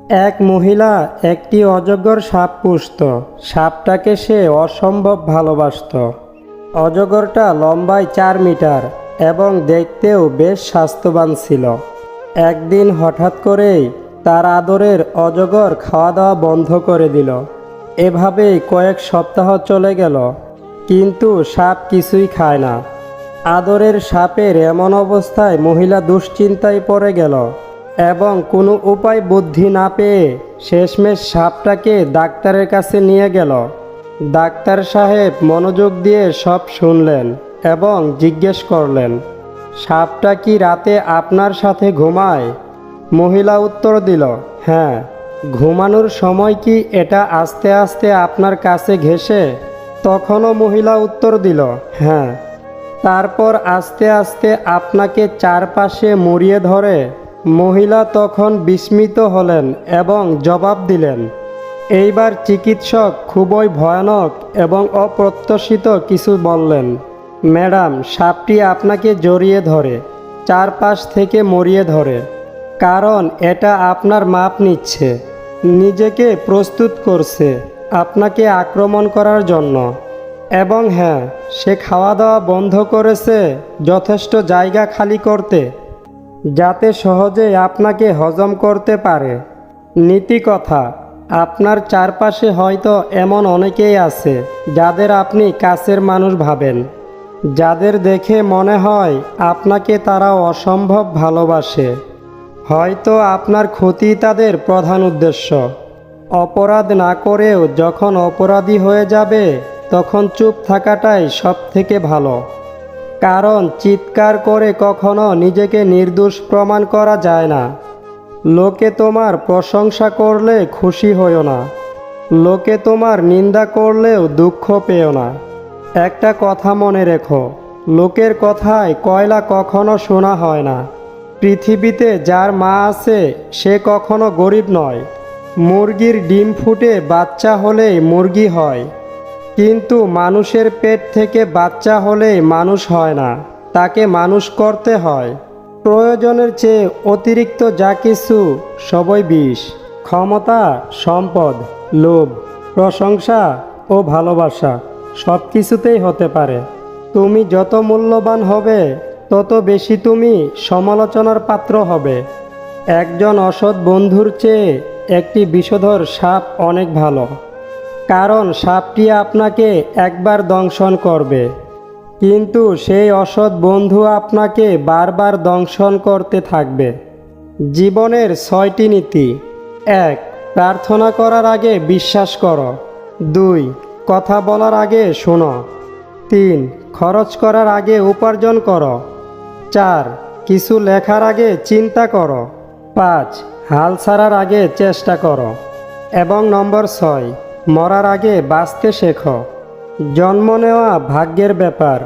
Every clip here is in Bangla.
এক মহিলা একটি অজগর সাপ পুষত। সাপটাকে সে অসম্ভব ভালোবাসত। অজগরটা লম্বায় 4 মিটার এবং দেখতেও বেশ স্বাস্থ্যবান ছিল। একদিন হঠাৎ করেই তার আদরের অজগর খাওয়া দাওয়া বন্ধ করে দিল। এভাবেই কয়েক সপ্তাহ চলে গেল, কিন্তু সাপ কিছুই খায় না। আদরের সাপের এমন অবস্থায় মহিলা দুশ্চিন্তায় পড়ে গেল এবং কোনো উপায় বুদ্ধি না পেয়ে শেষমেশ সাপটাকে ডাক্তারের কাছে নিয়ে গেল। ডাক্তার সাহেব মনোযোগ দিয়ে সব শুনলেন এবং জিজ্ঞেস করলেন, সাপটা কি রাতে আপনার সাথে ঘুমায়? মহিলা উত্তর দিল, হ্যাঁ। ঘুমানোর সময় কি এটা আস্তে আস্তে আপনার কাছে ঘেঁষে? তখনও মহিলা উত্তর দিল, হ্যাঁ। তারপর আস্তে আস্তে আপনাকে চারপাশে মুড়িয়ে ধরে? মহিলা তখন বিস্মিত হলেন এবং জবাব দিলেন। এইবার চিকিৎসক খুবই ভয়ানক এবং অপ্রত্যাশিত কিছু বললেন, ম্যাডাম, সাপটি আপনাকে জড়িয়ে ধরে, চারপাশ থেকে মুড়িয়ে ধরে, কারণ এটা আপনার মাপ নিচ্ছে, নিজেকে প্রস্তুত করছে আপনাকে আক্রমণ করার জন্য। এবং হ্যাঁ, সে খাওয়া দাওয়া বন্ধ করেছে যথেষ্ট জায়গা খালি করতে, যাতে সহজেই আপনাকে হজম করতে পারে। নীতি কথা, আপনার চারপাশে হয়তো এমন অনেকেই আছে যাদের আপনি কাছের মানুষ ভাবেন, যাদের দেখে মনে হয় আপনাকে তারা অসম্ভব ভালোবাসে। হয়তো আপনার ক্ষতি তাদের প্রধান উদ্দেশ্য। অপরাধ না করেও যখন অপরাধী হয়ে যাবে তখন চুপ থাকাটাই সবথেকে ভালো, কারণ চিৎকার করে কখনো নিজেকে নির্দোষ প্রমাণ করা যায় না। লোকে তোমার প্রশংসা করলে খুশি হইও না, লোকে তোমার নিন্দা করলেও দুঃখ পেও না। একটা কথা মনে রেখো, লোকের কথায় কয়লা কখনো শোনা হয় না। পৃথিবীতে যার মা আছে সে কখনো গরিব নয়। মুরগির ডিম ফুটে বাচ্চা হলেই মুরগি হয়, কিন্তু মানুষের পেট থেকে বাচ্চা হলেই মানুষ হয় না, তাকে মানুষ করতে হয়। প্রয়োজনের চেয়ে অতিরিক্ত যা কিছু সবই বিষ। ক্ষমতা, সম্পদ, লোভ, প্রশংসা ও ভালোবাসা সব কিছুতেই হতে পারে। তুমি যত মূল্যবান হবে তত বেশি তুমি সমালোচনার পাত্র হবে। একজন অসৎ বন্ধুর চেয়ে একটি বিষধর সাপ অনেক ভালো, কারণ সাপটি আপনাকে একবার দংশন করবে, কিন্তু সেই অসৎ বন্ধু আপনাকে বারবার দংশন করতে থাকবে। জীবনের 6টি নীতি। 1. প্রার্থনা করার আগে বিশ্বাস করো। 2. কথা বলার আগে শোনো। 3. খরচ করার আগে উপার্জন করো। 4. কিছু লেখার আগে চিন্তা করো। 5. হাল ছাড়ার আগে চেষ্টা করো। এবং নম্বর 6, মরার আগে বাঁচতে শেখো। জন্ম নেওয়া ভাগ্যের ব্যাপার,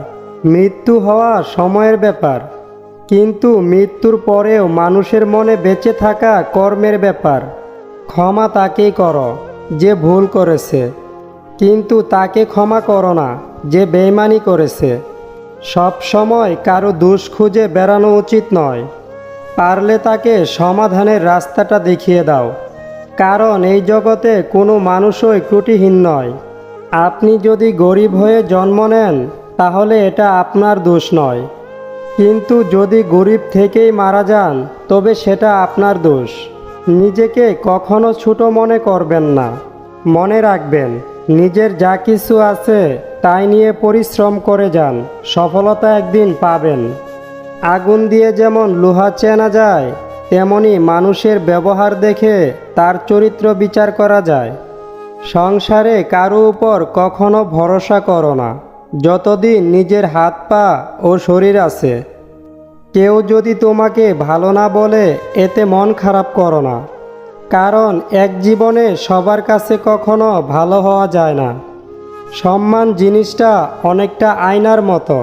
মৃত্যু হওয়া সময়ের ব্যাপার, কিন্তু মৃত্যুর পরেও মানুষের মনে বেঁচে থাকা কর্মের ব্যাপার। ক্ষমা তাকেই করো যে ভুল করেছে, কিন্তু তাকে ক্ষমা করো না যে বেইমানি করেছে। সব সময় কারো দোষ খুঁজে বেড়ানো উচিত নয়। পারলে তাকে সমাধানের রাস্তাটা দেখিয়ে দাও, কারণ এই জগতে কোনো মানুষই ত্রুটিহীন নয়। আপনি যদি গরিব হয়ে জন্ম নেন তাহলে এটা আপনার দোষ নয়, কিন্তু যদি গরিব থেকেই মারা যান তবে সেটা আপনার দোষ। নিজেকে কখনো ছোট মনে করবেন না। মনে রাখবেন, নিজের যা কিছু আছে তাই নিয়ে পরিশ্রম করে যান, সফলতা একদিন পাবেন। আগুন দিয়ে যেমন লোহা চেনা যায়, তেমনি মানুষের ব্যবহার দেখে তার চরিত্র বিচার করা যায়। সংসারে কারো উপর কখনো ভরসা করো না যতদিন নিজের হাত পা ও শরীর আছে। কেউ যদি তোমাকে ভালো না বলে এতে মন খারাপ করো না, কারণ এক জীবনে সবার কাছে কখনো ভালো হওয়া যায় না। সম্মান জিনিসটা অনেকটা আয়নার মতো,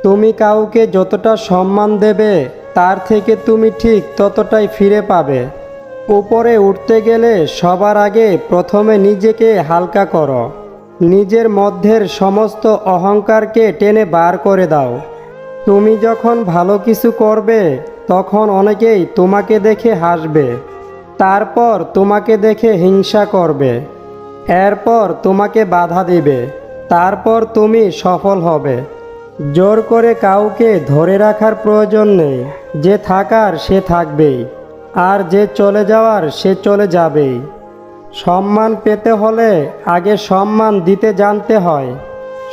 তুমি কাউকে যতটা সম্মান দেবে তার থেকে তুমি ঠিক ততটাই ফিরে পাবে। উপরে উঠতে গেলে সবার আগে প্রথমে নিজেকে হালকা করো। নিজের মধ্যের সমস্ত অহংকারকে টেনে বার করে দাও। তুমি যখন ভালো কিছু করবে তখন অনেকেই তোমাকে দেখে হাসবে। তারপর তোমাকে দেখে হিংসা করবে, এরপর তোমাকে বাধা দিবে, তারপর তুমি সফল হবে। জোর করে কাউকে ধরে রাখার প্রয়োজন নেই। যে থাকার সে থাকবেই, আর যে চলে যাওয়ার সে চলে যাবেই। সম্মান পেতে হলে আগে সম্মান দিতে জানতে হয়।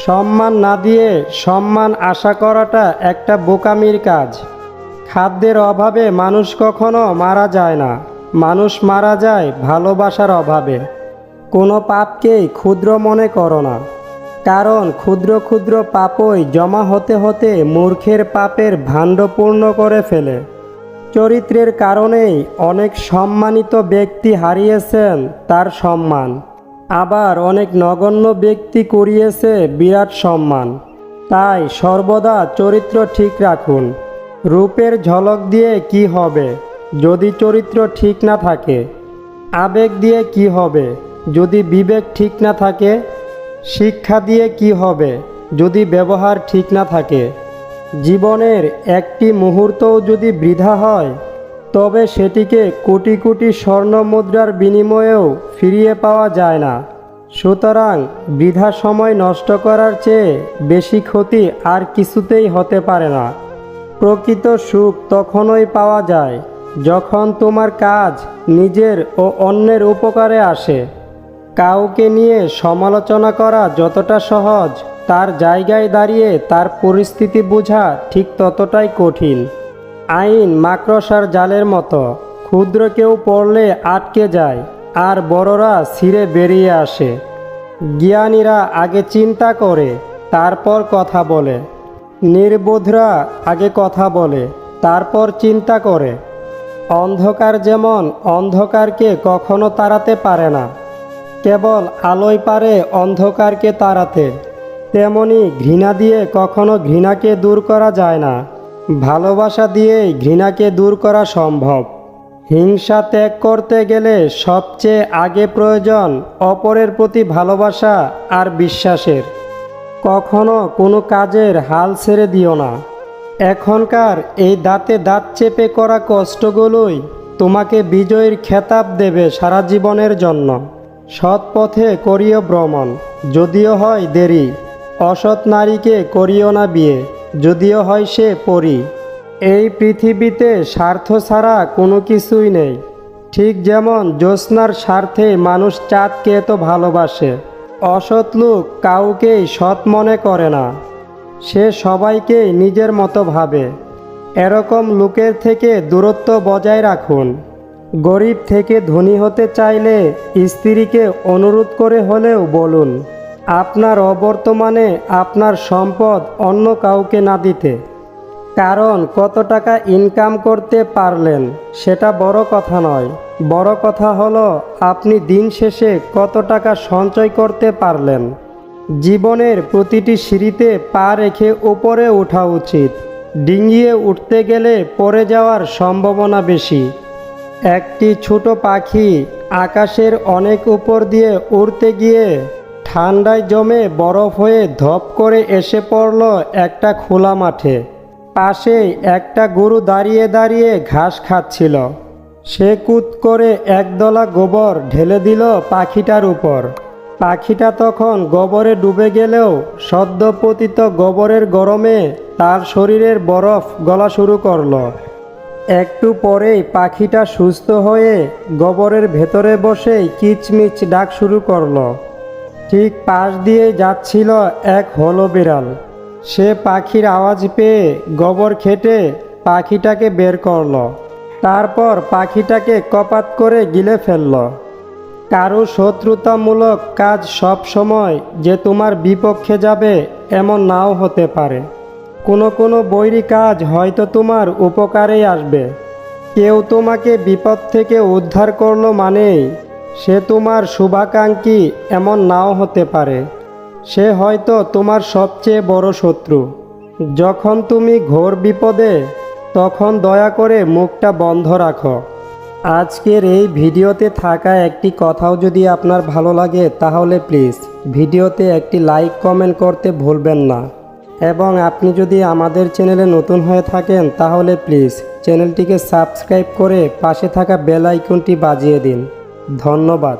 সম্মান না দিয়ে সম্মান আশা করাটা একটা বোকামির কাজ। খাদ্যের অভাবে মানুষ কখনো মারা যায় না, মানুষ মারা যায় ভালোবাসার অভাবে। কোনো পাপকেই ক্ষুদ্র মনে করো না, কারণ ক্ষুদ্র ক্ষুদ্র পাপই জমা হতে হতে মূর্খের পাপের ভাণ্ড পূর্ণ করে ফেলে। চরিত্রের কারণেই অনেক সম্মানিত ব্যক্তি হারিয়েছেন তার সম্মান, আবার অনেক নগণ্য ব্যক্তি কুড়িয়েছে বিরাট সম্মান। তাই সর্বদা চরিত্র ঠিক রাখুন। রূপের ঝলক দিয়ে কি হবে যদি চরিত্র ঠিক না থাকে? আবেগ দিয়ে কি হবে যদি বিবেক ঠিক না থাকে? শিক্ষা দিয়ে কি হবে যদি ব্যবহার ঠিক না থাকে? জীবনের একটি মুহূর্তও যদি বৃথা হয়, তবে সেটিকে কোটি কোটি স্বর্ণ মুদ্রার বিনিময়েও ফিরিয়ে পাওয়া যায় না। সুতরাং বৃথা সময় নষ্ট করার চেয়ে বেশি ক্ষতি আর কিছুতেই হতে পারে না। প্রকৃত সুখ তখনই পাওয়া যায় যখন তোমার কাজ নিজের ও অন্যের উপকারে আসে। কাউকে নিয়ে সমালোচনা করা যতটা সহজ, তার জায়গায় দাঁড়িয়ে তার পরিস্থিতি বোঝা ঠিক ততটাই কঠিন। আইন মাকড়সার জালের মতো, ক্ষুদ্র কেউ পড়লে আটকে যায়, আর বড়রা ছিঁড়ে বেরিয়ে আসে। জ্ঞানীরা আগে চিন্তা করে, তারপর কথা বলে। নির্বোধরা আগে কথা বলে, তারপর চিন্তা করে। অন্ধকার যেমন অন্ধকারকে কখনো তাড়াতে পারে না, কেবল আলোয় পারে অন্ধকারকে তাড়াতে। তেমনি ঘৃণা দিয়ে কখনো ঘৃণাকে দূর করা যায় না, ভালোবাসা দিয়েই ঘৃণাকে দূর করা সম্ভব। হিংসা ত্যাগ করতে গেলে সবচেয়ে আগে প্রয়োজন অপরের প্রতি ভালোবাসা আর বিশ্বাসের। কখনো কোনো কাজের হাল ছেড়ে দিও না। এখনকার এই দাঁতে দাঁত চেপে করা কষ্টগুলোই তোমাকে বিজয়ীর খেতাব দেবে সারা জীবনের জন্য। সৎ পথে করিও ভ্রমণ, যদিও হয় দেরি। অসৎ নারীকে করিও না বিয়ে, যদিও হয় সে পরী। এই পৃথিবীতে স্বার্থ ছাড়া কোনো কিছুই নেই। ঠিক যেমন জ্যোৎস্নার স্বার্থে মানুষ চাঁদকে এত ভালোবাসে। অসৎ লোক কাউকেই সৎ মনে করে না, সে সবাইকেই নিজের মতো ভাবে। এরকম লোকের থেকে দূরত্ব বজায় রাখুন। গরিব থেকে ধনী হতে চাইলে স্ত্রীকে অনুরোধ করে হলেও বলুন আপনার অবর্তমানে আপনার সম্পদ অন্য কাউকে না দিতে। কারণ কত টাকা ইনকাম করতে পারলেন সেটা বড় কথা নয়, বড় কথা হলো আপনি দিন শেষে কত টাকা সঞ্চয় করতে পারলেন। জীবনের প্রতিটি সিঁড়িতে পা রেখে উপরে ওঠা উচিত। ডিঙিয়ে উঠতে গেলে পড়ে যাওয়ার সম্ভাবনা বেশি। একটি ছোট পাখি আকাশের অনেক উপর দিয়ে উড়তে গিয়ে ঠান্ডায় জমে বরফ হয়ে ধপ করে এসে পড়ল একটা খোলা মাঠে। পাশেই একটা গরু দাঁড়িয়ে দাঁড়িয়ে ঘাস খাচ্ছিল। সে কুত করে একদলা গোবর ঢেলে দিল পাখিটার উপর। পাখিটা তখন গোবরে ডুবে গেলেও সদ্য পতিত গোবরের গরমে তার শরীরের বরফ গলা শুরু করলো। একটু পরেই পাখিটা সুস্থ হয়ে গোবরের ভেতরে বসেই কিচমিচ ডাক শুরু করলো। ঠিক পাশ দিয়ে যাচ্ছিল এক হলো বিড়াল। সে পাখির আওয়াজ পেয়ে গোবর খেটে পাখিটাকে বের করলো। তারপর পাখিটাকে কপাত করে গিলে ফেলল। কারো শত্রুতামূলক কাজ সব সময় যে তোমার বিপক্ষে যাবে এমন নাও হতে পারে। কোনো কোনো বৈরী কাজ হয়তো তোমার উপকারেই আসবে। কেউ তোমাকে বিপদ থেকে উদ্ধার করলো মানেই সে তোমার শুভাকাঙ্ক্ষী এমন নাও হতে পারে। সে হয়তো তোমার সবচেয়ে বড় শত্রু। যখন তুমি ঘোর বিপদে, তখন দয়া করে মুখটা বন্ধ রাখো। আজকের এই ভিডিওতে থাকা একটি কথাও যদি আপনার ভালো লাগে তাহলে প্লিজ ভিডিওতে একটি লাইক কমেন্ট করতে ভুলবেন না। এবং আপনি যদি আমাদের চ্যানেলে নতুন হয়ে থাকেন তাহলে প্লিজ চ্যানেলটিকে সাবস্ক্রাইব করে পাশে থাকা বেল আইকনটি বাজিয়ে দিন। ধন্যবাদ।